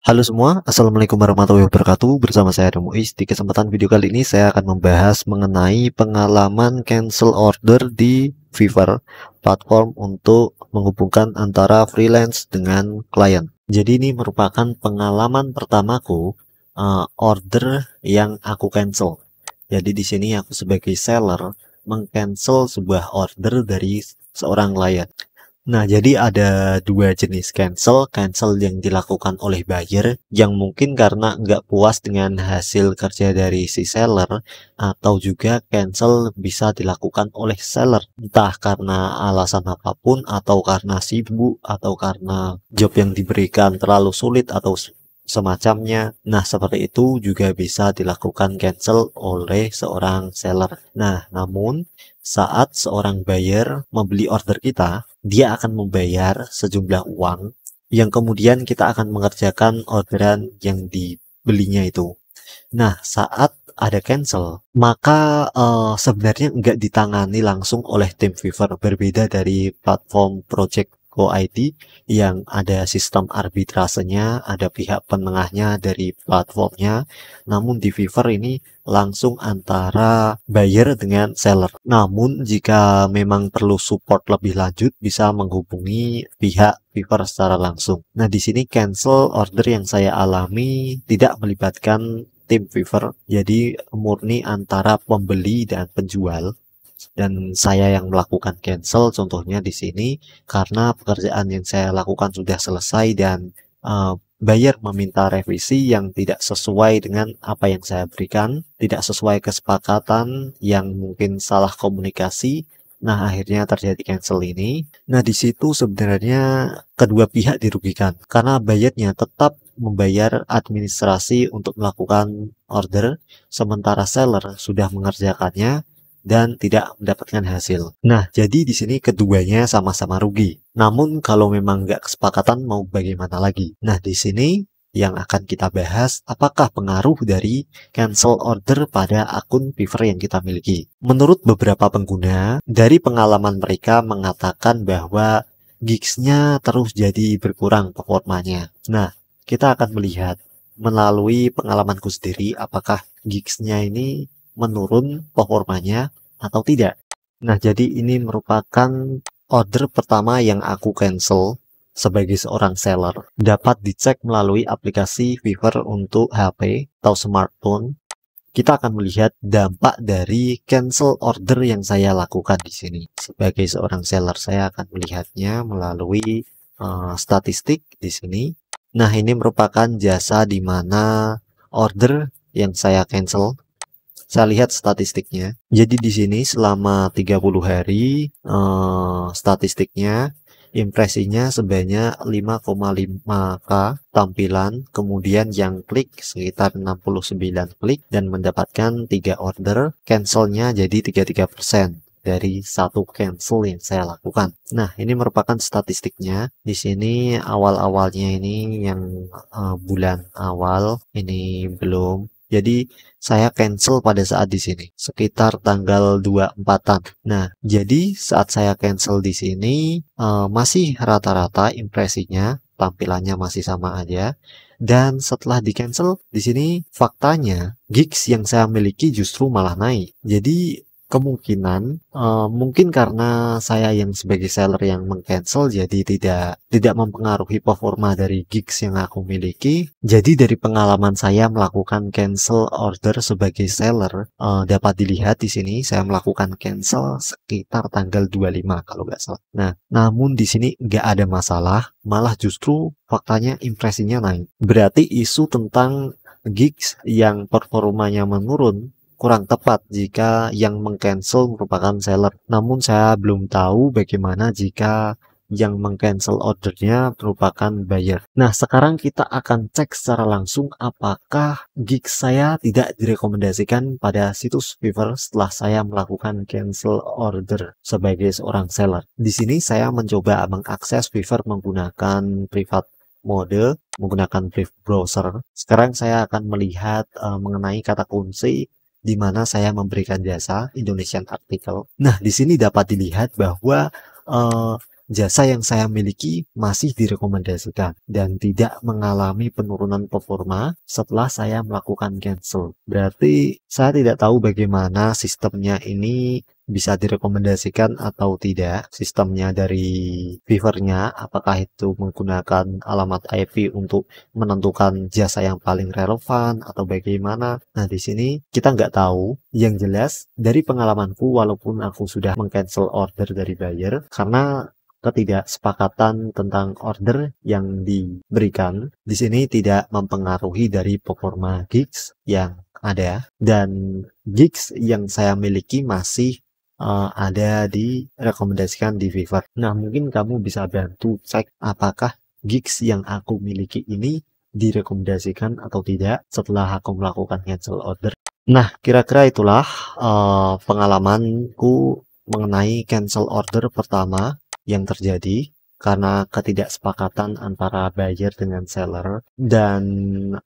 Halo semua, Assalamualaikum warahmatullahi wabarakatuh. Bersama saya Adam Muiz. Di kesempatan video kali ini saya akan membahas mengenai pengalaman cancel order di Fiverr, platform untuk menghubungkan antara freelance dengan klien. Jadi ini merupakan pengalaman pertamaku order yang aku cancel. Jadi di sini aku sebagai seller mengcancel sebuah order dari seorang klien. Nah, jadi ada dua jenis cancel. Cancel yang dilakukan oleh buyer yang mungkin karena nggak puas dengan hasil kerja dari si seller, atau juga cancel bisa dilakukan oleh seller. Entah karena alasan apapun, atau karena sibuk, atau karena job yang diberikan terlalu sulit, atau semacamnya. Nah, seperti itu juga bisa dilakukan cancel oleh seorang seller. Nah, namun saat seorang buyer membeli order kita, dia akan membayar sejumlah uang yang kemudian kita akan mengerjakan orderan yang dibelinya itu. Nah, saat ada cancel, maka sebenarnya nggak ditangani langsung oleh tim Fiverr, berbeda dari platform Project Go ID yang ada sistem arbitrasenya, ada pihak penengahnya dari platformnya. Namun di Fiverr ini langsung antara buyer dengan seller. Namun jika memang perlu support lebih lanjut, bisa menghubungi pihak Fiverr secara langsung. Nah, di sini cancel order yang saya alami tidak melibatkan tim Fiverr, jadi murni antara pembeli dan penjual. Dan saya yang melakukan cancel, contohnya di sini karena pekerjaan yang saya lakukan sudah selesai dan buyer meminta revisi yang tidak sesuai dengan apa yang saya berikan, tidak sesuai kesepakatan, yang mungkin salah komunikasi. Nah, akhirnya terjadi cancel ini. Nah, di situ sebenarnya kedua pihak dirugikan karena buyernya tetap membayar administrasi untuk melakukan order, sementara seller sudah mengerjakannya dan tidak mendapatkan hasil. Nah, jadi di sini keduanya sama-sama rugi. Namun kalau memang nggak kesepakatan, mau bagaimana lagi? Nah, di sini yang akan kita bahas, apakah pengaruh dari cancel order pada akun Fiverr yang kita miliki. Menurut beberapa pengguna, dari pengalaman mereka mengatakan bahwa gigs-nya terus jadi berkurang performanya. Nah, kita akan melihat melalui pengalamanku sendiri apakah gigs-nya ini menurun performanya atau tidak. Nah, jadi ini merupakan order pertama yang aku cancel sebagai seorang seller. Dapat dicek melalui aplikasi Fiverr untuk HP atau smartphone. Kita akan melihat dampak dari cancel order yang saya lakukan di sini. Sebagai seorang seller, saya akan melihatnya melalui statistik di sini. Nah, ini merupakan jasa di mana order yang saya cancel. Saya lihat statistiknya. Jadi di sini selama 30 hari statistiknya impresinya sebanyak 5,5k tampilan, kemudian yang klik sekitar 69 klik dan mendapatkan 3 order, cancelnya jadi 33% dari satu cancel yang saya lakukan. Nah, ini merupakan statistiknya. Di sini awal-awalnya ini yang bulan awal ini belum. Jadi saya cancel pada saat di sini sekitar tanggal 24-an. Nah, jadi saat saya cancel di sini masih rata-rata impresinya, tampilannya masih sama aja. Dan setelah di cancel di sini faktanya gigs yang saya miliki justru malah naik. Jadi kemungkinan mungkin karena saya yang sebagai seller yang mengcancel, jadi tidak mempengaruhi performa dari gigs yang aku miliki. Jadi dari pengalaman saya melakukan cancel order sebagai seller, dapat dilihat di sini saya melakukan cancel sekitar tanggal 25 kalau nggak salah. Nah, namun di sini nggak ada masalah, malah justru faktanya impresinya naik. Berarti isu tentang gigs yang performanya menurun kurang tepat jika yang mengcancel merupakan seller. Namun saya belum tahu bagaimana jika yang mengcancel ordernya merupakan buyer. Nah, sekarang kita akan cek secara langsung apakah gigs saya tidak direkomendasikan pada situs Fiverr setelah saya melakukan cancel order sebagai seorang seller. Di sini saya mencoba mengakses Fiverr menggunakan private mode, menggunakan browser. Sekarang saya akan melihat mengenai kata kunci di mana saya memberikan jasa Indonesian Article. Nah, di sini dapat dilihat bahwa jasa yang saya miliki masih direkomendasikan dan tidak mengalami penurunan performa setelah saya melakukan cancel. Berarti saya tidak tahu bagaimana sistemnya ini bisa direkomendasikan atau tidak, sistemnya dari Fiverr-nya, apakah itu menggunakan alamat IP untuk menentukan jasa yang paling relevan atau bagaimana. Nah, di sini kita nggak tahu. Yang jelas dari pengalamanku, walaupun aku sudah meng-cancel order dari buyer karena ketidaksepakatan tentang order yang diberikan di sini tidak mempengaruhi dari performa gigs yang ada, dan gigs yang saya miliki masih ada direkomendasikan di Fiverr. Nah, mungkin kamu bisa bantu cek apakah gigs yang aku miliki ini direkomendasikan atau tidak setelah aku melakukan cancel order. Nah, kira-kira itulah pengalamanku mengenai cancel order pertama yang terjadi karena ketidaksepakatan antara buyer dengan seller, dan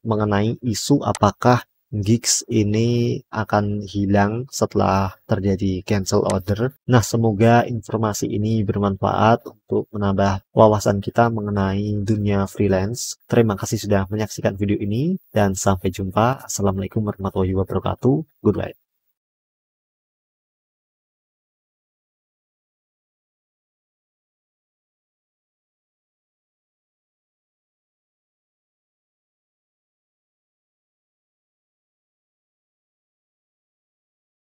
mengenai isu apakah gigs ini akan hilang setelah terjadi cancel order. Nah, semoga informasi ini bermanfaat untuk menambah wawasan kita mengenai dunia freelance. Terima kasih sudah menyaksikan video ini dan sampai jumpa. Assalamualaikum warahmatullahi wabarakatuh. Goodbye.